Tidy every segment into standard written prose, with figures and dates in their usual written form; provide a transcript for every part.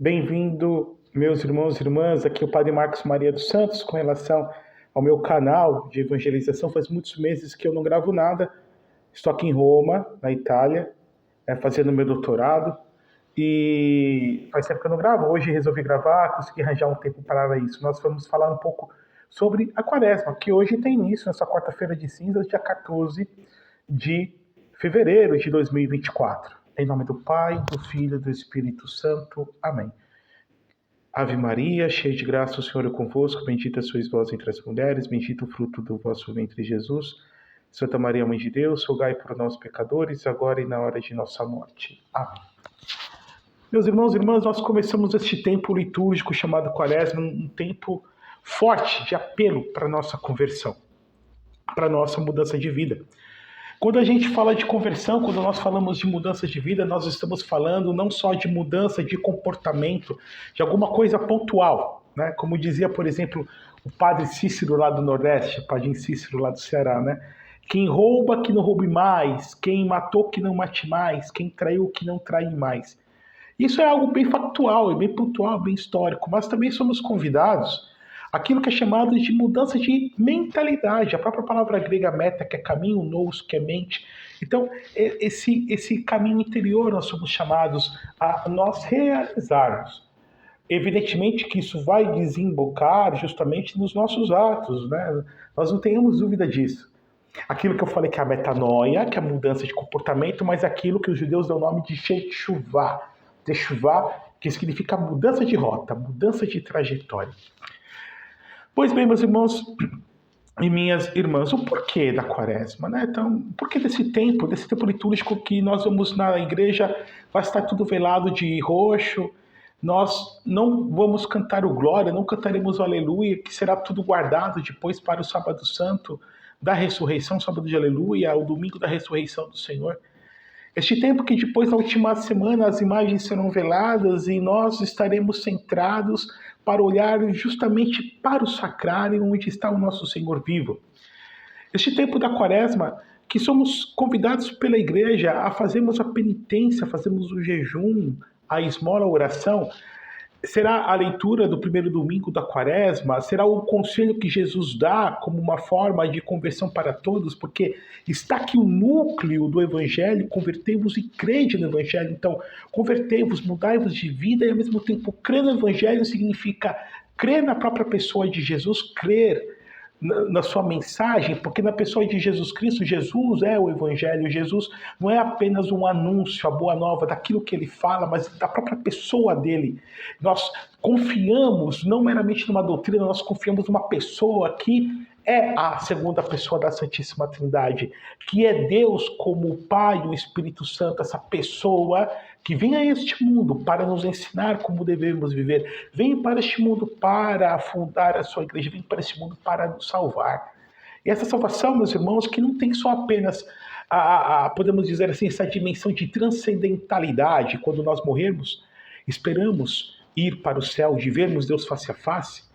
Bem-vindo, meus irmãos e irmãs. Aqui é o Padre Marcos Maria dos Santos, com relação ao meu canal de evangelização. Faz muitos meses que eu não gravo nada. Estou aqui em Roma, na Itália, fazendo meu doutorado. E faz tempo que eu não gravo. Hoje resolvi gravar, consegui arranjar um tempo para isso. Nós vamos falar um pouco sobre a Quaresma, que hoje tem início, nessa quarta-feira de cinzas, dia 14 de fevereiro de 2024. Em nome do Pai, do Filho e do Espírito Santo. Amém. Ave Maria, cheia de graça, o Senhor é convosco. Bendita sois vós entre as mulheres, bendito o fruto do vosso ventre, Jesus. Santa Maria, Mãe de Deus, rogai por nós, pecadores, agora e na hora de nossa morte. Amém. Meus irmãos e irmãs, nós começamos este tempo litúrgico chamado Quaresma, um tempo forte de apelo para a nossa conversão, para a nossa mudança de vida. Quando a gente fala de conversão, quando nós falamos de mudança de vida, nós estamos falando não só de mudança de comportamento, de alguma coisa pontual, né? Como dizia, por exemplo, o padre Cícero lá do Nordeste, o padre Cícero lá do Ceará, né? Quem rouba, que não roube mais. Quem matou, que não mate mais. Quem traiu, que não trai mais. Isso é algo bem factual, bem pontual, bem histórico, mas também somos convidados àquilo que é chamado de mudança de mentalidade. A própria palavra grega meta, que é caminho, nous, que é mente. Então, esse caminho interior nós somos chamados a nós realizarmos. Evidentemente que isso vai desembocar justamente nos nossos atos, né? Nós não tenhamos dúvida disso. Aquilo que eu falei que é a metanoia, que é a mudança de comportamento, mas aquilo que os judeus dão o nome de techuvá. Techuvá, que significa mudança de rota, mudança de trajetória. Pois bem, meus irmãos e minhas irmãs, o porquê da Quaresma, né? Então, o porquê desse tempo litúrgico que nós vamos na igreja, vai estar tudo velado de roxo, nós não vamos cantar o Glória, não cantaremos o Aleluia, que será tudo guardado depois para o Sábado Santo da Ressurreição, Sábado de Aleluia, o Domingo da Ressurreição do Senhor. Este tempo que depois da última semana as imagens serão veladas e nós estaremos centrados para olhar justamente para o sacrário onde está o nosso Senhor vivo. Este tempo da Quaresma, que somos convidados pela igreja a fazermos a penitência, fazermos o jejum, a esmola, a oração, será a leitura do primeiro domingo da Quaresma? Será o conselho que Jesus dá como uma forma de conversão para todos? Porque está aqui o núcleo do Evangelho, convertei-vos e crede no Evangelho. Então, convertei-vos, mudai-vos de vida e ao mesmo tempo crer no Evangelho significa crer na própria pessoa de Jesus, crer na sua mensagem, porque na pessoa de Jesus Cristo, Jesus é o Evangelho, Jesus não é apenas um anúncio, a boa nova daquilo que ele fala, mas da própria pessoa dele. Nós confiamos não meramente numa doutrina, nós confiamos numa pessoa que é a segunda pessoa da Santíssima Trindade, que é Deus como o Pai e o Espírito Santo, essa pessoa que vem a este mundo para nos ensinar como devemos viver, vem para este mundo para fundar a sua igreja, vem para este mundo para nos salvar. E essa salvação, meus irmãos, que não tem só apenas podemos dizer assim, essa dimensão de transcendentalidade, quando nós morrermos, esperamos ir para o céu, de vermos Deus face a face,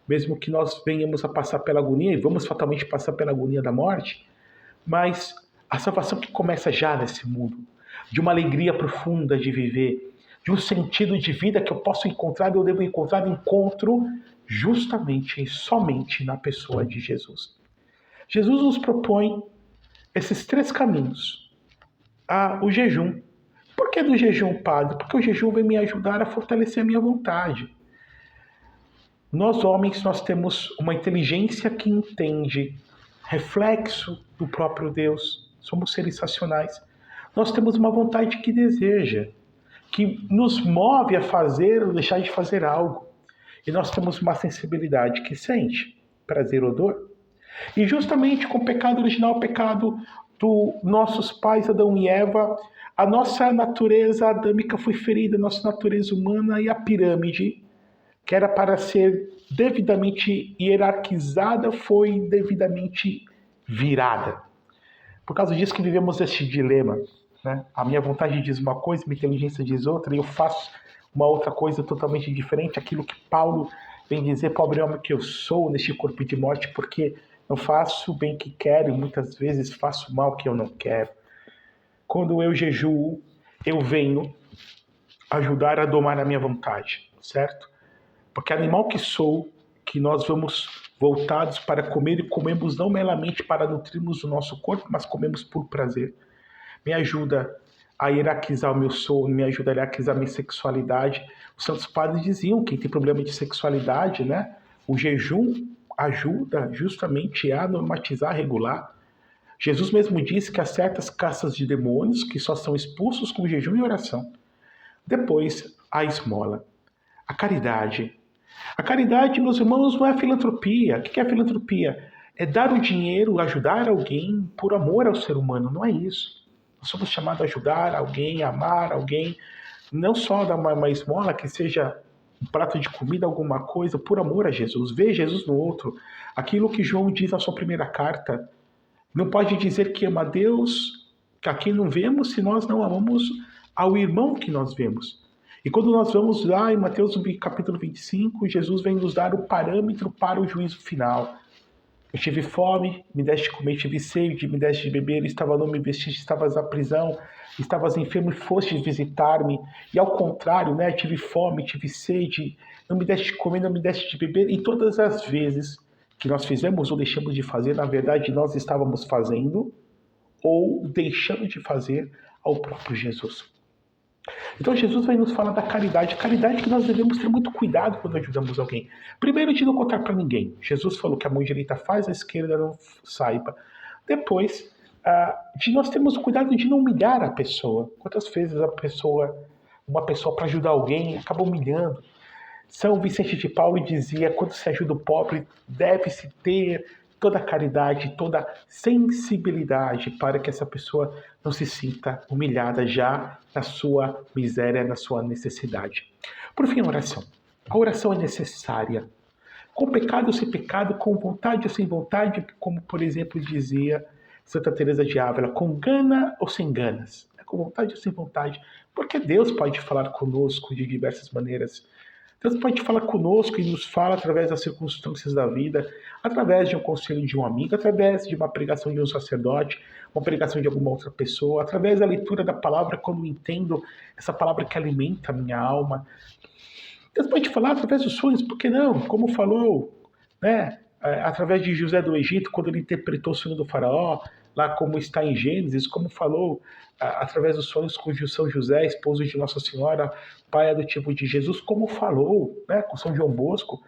mesmo que nós venhamos a passar pela agonia, e vamos fatalmente passar pela agonia da morte, mas a salvação que começa já nesse mundo, de uma alegria profunda de viver, de um sentido de vida que eu posso encontrar, eu devo encontrar, encontro justamente e somente na pessoa de Jesus. Jesus nos propõe esses três caminhos. O jejum. Por que do jejum, padre? Porque o jejum vem me ajudar a fortalecer a minha vontade. Nós, homens, nós temos uma inteligência que entende, reflexo do próprio Deus. Somos seres racionais. Nós temos uma vontade que deseja, que nos move a fazer ou deixar de fazer algo. E nós temos uma sensibilidade que sente prazer ou dor. E justamente com o pecado original, o pecado dos nossos pais, Adão e Eva, a nossa natureza adâmica foi ferida, a nossa natureza humana e a pirâmide, que era para ser devidamente hierarquizada, foi devidamente virada. Por causa disso que vivemos este dilema, né? A minha vontade diz uma coisa, minha inteligência diz outra, e eu faço uma outra coisa totalmente diferente, aquilo que Paulo vem dizer, pobre homem que eu sou neste corpo de morte, porque não faço o bem que quero e muitas vezes faço o mal que eu não quero. Quando eu jejuo, eu venho ajudar a domar a minha vontade, certo? Porque animal que sou, que nós vamos voltados para comer e comemos não meramente para nutrirmos o nosso corpo, mas comemos por prazer. Me ajuda a hierarquizar o meu sono, me ajuda a hierarquizar a minha sexualidade. Os santos padres diziam que quem tem problema de sexualidade, né? O jejum ajuda justamente a normatizar, regular. Jesus mesmo disse que há certas castas de demônios que só são expulsos com jejum e oração. Depois, a esmola. A caridade. A caridade, meus irmãos, não é filantropia. O que é filantropia? É dar o dinheiro, ajudar alguém por amor ao ser humano. Não é isso. Nós somos chamados a ajudar alguém, a amar alguém. Não só dar uma esmola, que seja um prato de comida, alguma coisa, por amor a Jesus. Ver Jesus no outro. Aquilo que João diz na sua primeira carta. Não pode dizer que ama a Deus, que a quem não vemos, se nós não amamos ao irmão que nós vemos. E quando nós vamos lá em Mateus capítulo 25, Jesus vem nos dar o parâmetro para o juízo final. Eu tive fome, me deste de comer, tive sede, me deste de beber, estava nu, me vestiste, estavas na prisão, estavas enfermo e fostes visitar-me. E ao contrário, né, tive fome, tive sede, não me deste de comer, não me deste de beber. E todas as vezes que nós fizemos ou deixamos de fazer, na verdade nós estávamos fazendo ou deixando de fazer ao próprio Jesus. Então Jesus vai nos falar da caridade. Caridade que nós devemos ter muito cuidado quando ajudamos alguém. Primeiro, de não contar para ninguém. Jesus falou que a mão direita faz, a esquerda não saiba. Depois, de nós termos cuidado de não humilhar a pessoa. Quantas vezes uma pessoa para ajudar alguém, acaba humilhando. São Vicente de Paulo dizia, quando se ajuda o pobre, deve-se ter toda a caridade, toda a sensibilidade para que essa pessoa não se sinta humilhada já na sua miséria, na sua necessidade. Por fim, a oração. A oração é necessária. Com pecado ou sem pecado, com vontade ou sem vontade, como, por exemplo, dizia Santa Teresa de Ávila, com gana ou sem ganas, com vontade ou sem vontade, porque Deus pode falar conosco de diversas maneiras. Deus pode falar conosco e nos fala através das circunstâncias da vida, através de um conselho de um amigo, através de uma pregação de um sacerdote, uma pregação de alguma outra pessoa, através da leitura da palavra, quando entendo essa palavra que alimenta a minha alma. Deus pode falar através dos sonhos, por que não? Como falou, né? Através de José do Egito, quando ele interpretou o sonho do faraó, lá como está em Gênesis, como falou através dos sonhos com São José, esposo de Nossa Senhora, pai adotivo de Jesus, como falou, né, com São João Bosco.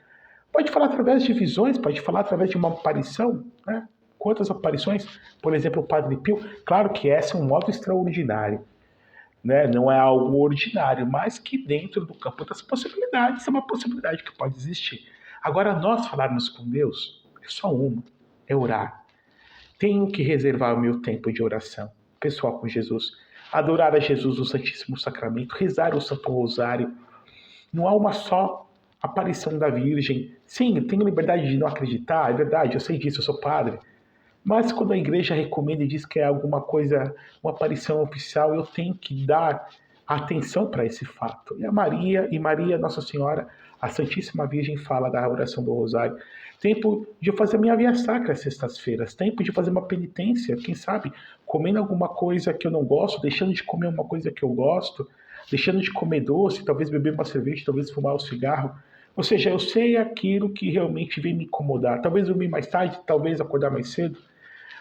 Pode falar através de visões, pode falar através de uma aparição, né? Quantas aparições? Por exemplo, o Padre Pio. Claro que esse é um modo extraordinário, né? Não é algo ordinário, mas que dentro do campo das possibilidades é uma possibilidade que pode existir. Agora, nós falarmos com Deus é só uma, é orar. Tenho que reservar o meu tempo de oração pessoal com Jesus, adorar a Jesus no Santíssimo Sacramento, rezar o Santo Rosário. Não há uma só aparição da Virgem. Sim, eu tenho liberdade de não acreditar, é verdade, eu sei disso, eu sou padre. Mas quando a igreja recomenda e diz que é alguma coisa, uma aparição oficial, eu tenho que dar atenção para esse fato. E Maria, Nossa Senhora, a Santíssima Virgem fala da oração do Rosário. Tempo de eu fazer minha via sacra às sextas-feiras. Tempo de fazer uma penitência, quem sabe, comendo alguma coisa que eu não gosto, deixando de comer uma coisa que eu gosto, deixando de comer doce, talvez beber uma cerveja, talvez fumar um cigarro. Ou seja, eu sei aquilo que realmente vem me incomodar. Talvez dormir mais tarde, talvez acordar mais cedo.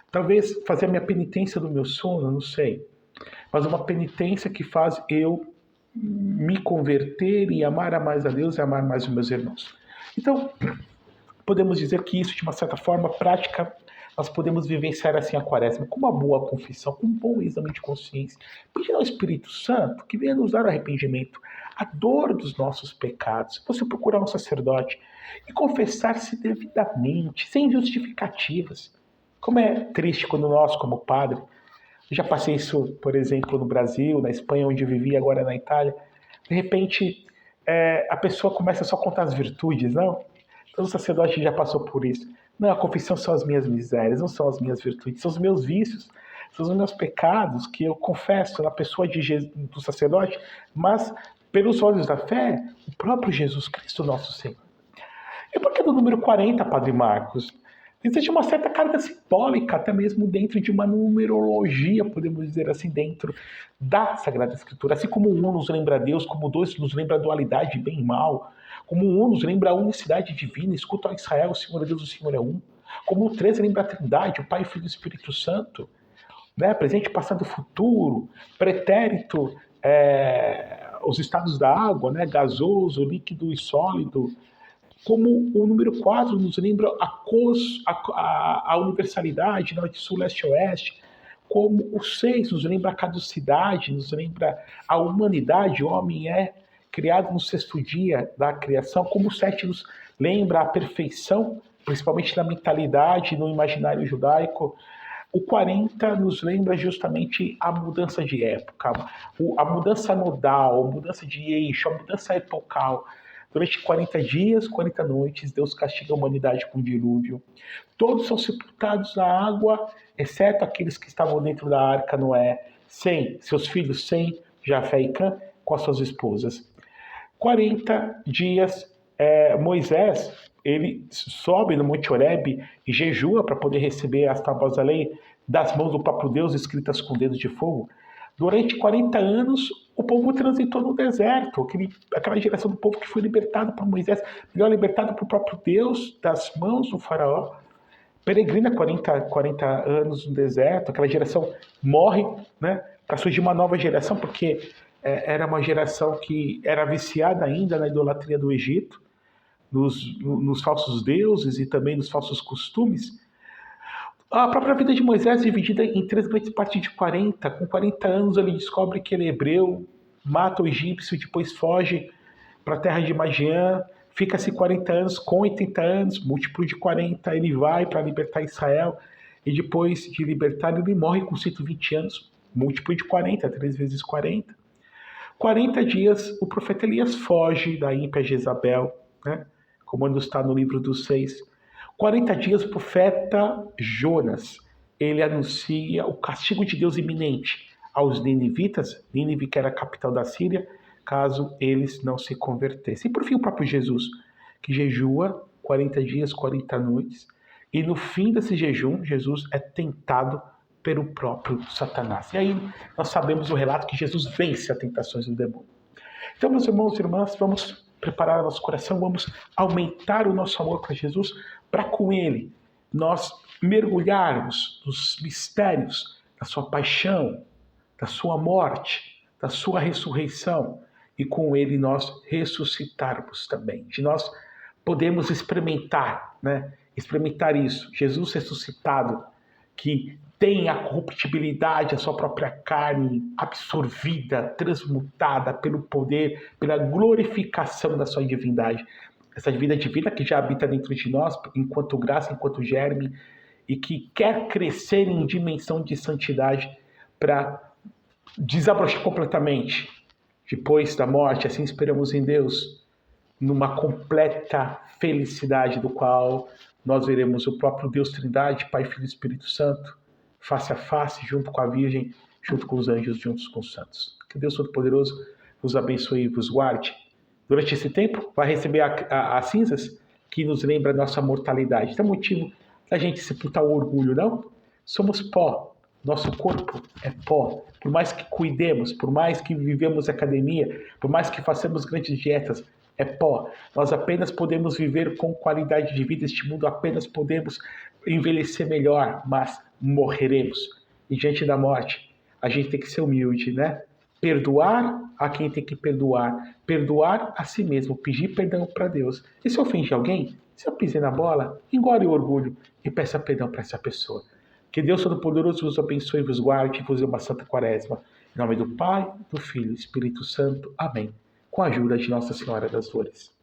Talvez fazer a minha penitência do meu sono, não sei. Mas uma penitência que faz eu me converter e amar mais a Deus e amar mais os meus irmãos. Então, podemos dizer que isso, de uma certa forma prática, nós podemos vivenciar assim a quaresma, com uma boa confissão, com um bom exame de consciência, pedindo ao Espírito Santo que venha nos dar arrependimento, a dor dos nossos pecados. Você procurar um sacerdote e confessar-se devidamente, sem justificativas. Como é triste quando nós, como padre, eu já passei isso, por exemplo, no Brasil, na Espanha, onde eu vivi, agora na Itália, de repente a pessoa começa só a contar as virtudes, não? Então o sacerdote já passou por isso. Não, a confissão são as minhas misérias, não são as minhas virtudes, são os meus vícios, são os meus pecados que eu confesso na pessoa do sacerdote, mas pelos olhos da fé, o próprio Jesus Cristo, nosso Senhor. E por que do número 40, Padre Marcos? Existe uma certa carga simbólica, até mesmo dentro de uma numerologia, podemos dizer assim, dentro da Sagrada Escritura. Assim como o um nos lembra Deus, como o dois nos lembra a dualidade bem e mal, como o um nos lembra a unicidade divina, escuta ao Israel, o Senhor é Deus, o Senhor é um. Como o 13 lembra a Trindade, o Pai, o Filho e o Espírito Santo, né? Presente, passado, futuro, pretérito, os estados da água, né? Gasoso, líquido e sólido. Como o número 4 nos lembra a universalidade, norte, sul, leste, oeste. Como o 6 nos lembra a caducidade, nos lembra a humanidade, o homem é criado no sexto dia da criação. Como o 7 nos lembra a perfeição, principalmente na mentalidade, no imaginário judaico. O 40 nos lembra justamente a mudança de época, a mudança nodal, a mudança de eixo, a mudança epocal. Durante 40 dias, 40 noites, Deus castiga a humanidade com o dilúvio. Todos são sepultados na água, exceto aqueles que estavam dentro da arca, Noé, sem seus filhos, sem Jafé e Cã, com as suas esposas. 40 dias, Moisés, ele sobe no Monte Horebe e jejua para poder receber as tábuas da lei das mãos do próprio Deus, escritas com dedos de fogo. Durante 40 anos, o povo transitou no deserto, aquela geração do povo que foi libertado por Moisés, melhor, libertado pelo próprio Deus, das mãos do faraó, peregrina 40 anos no deserto, aquela geração morre, né, para surgir uma nova geração, porque era uma geração que era viciada ainda na idolatria do Egito, nos falsos deuses e também nos falsos costumes. A própria vida de Moisés é dividida em 3 grandes partes de 40. Com 40 anos ele descobre que ele é hebreu, mata o egípcio, depois foge para a terra de Madian, fica-se 40 anos, com 80 anos, múltiplo de 40, ele vai para libertar Israel, e depois de libertar ele morre com 120 anos, múltiplo de 40, 3 vezes 40. 40 dias o profeta Elias foge da ímpia Jezabel, né? Como está no livro dos 6. 40 dias o profeta Jonas, ele anuncia o castigo de Deus iminente aos ninivitas, Nínive que era a capital da Síria, caso eles não se convertessem. E por fim o próprio Jesus, que jejua 40 dias, 40 noites, e no fim desse jejum, Jesus é tentado pelo próprio Satanás. E aí nós sabemos o relato que Jesus vence as tentações do demônio. Então, meus irmãos e irmãs, vamos preparar o nosso coração, vamos aumentar o nosso amor para Jesus, para com Ele nós mergulharmos nos mistérios da sua paixão, da sua morte, da sua ressurreição, e com Ele nós ressuscitarmos também. De nós podemos experimentar, né? Experimentar isso. Jesus ressuscitado, que tem a corruptibilidade, a sua própria carne absorvida, transmutada pelo poder, pela glorificação da sua divindade. Essa vida divina que já habita dentro de nós, enquanto graça, enquanto germe, e que quer crescer em dimensão de santidade para desabrochar completamente depois da morte. Assim esperamos em Deus, numa completa felicidade, do qual nós veremos o próprio Deus Trindade, Pai, Filho e Espírito Santo, face a face, junto com a Virgem, junto com os anjos, juntos com os santos. Que Deus Todo-Poderoso vos abençoe e vos guarde. Durante esse tempo, vai receber as cinzas que nos lembra a nossa mortalidade. Não é motivo da gente sepultar o orgulho, não. Somos pó. Nosso corpo é pó. Por mais que cuidemos, por mais que vivemos academia, por mais que façamos grandes dietas, é pó. Nós apenas podemos viver com qualidade de vida. Este mundo apenas podemos envelhecer melhor, mas morreremos. E diante da morte, a gente tem que ser humilde, né? Perdoar a quem tem que perdoar. Perdoar a si mesmo. Pedir perdão para Deus. E se ofende alguém, se eu pisei na bola, engole o orgulho e peça perdão para essa pessoa. Que Deus Todo-Poderoso vos abençoe, vos guarde e vos dê uma santa quaresma. Em nome do Pai, do Filho e do Espírito Santo. Amém. Com a ajuda de Nossa Senhora das Dores.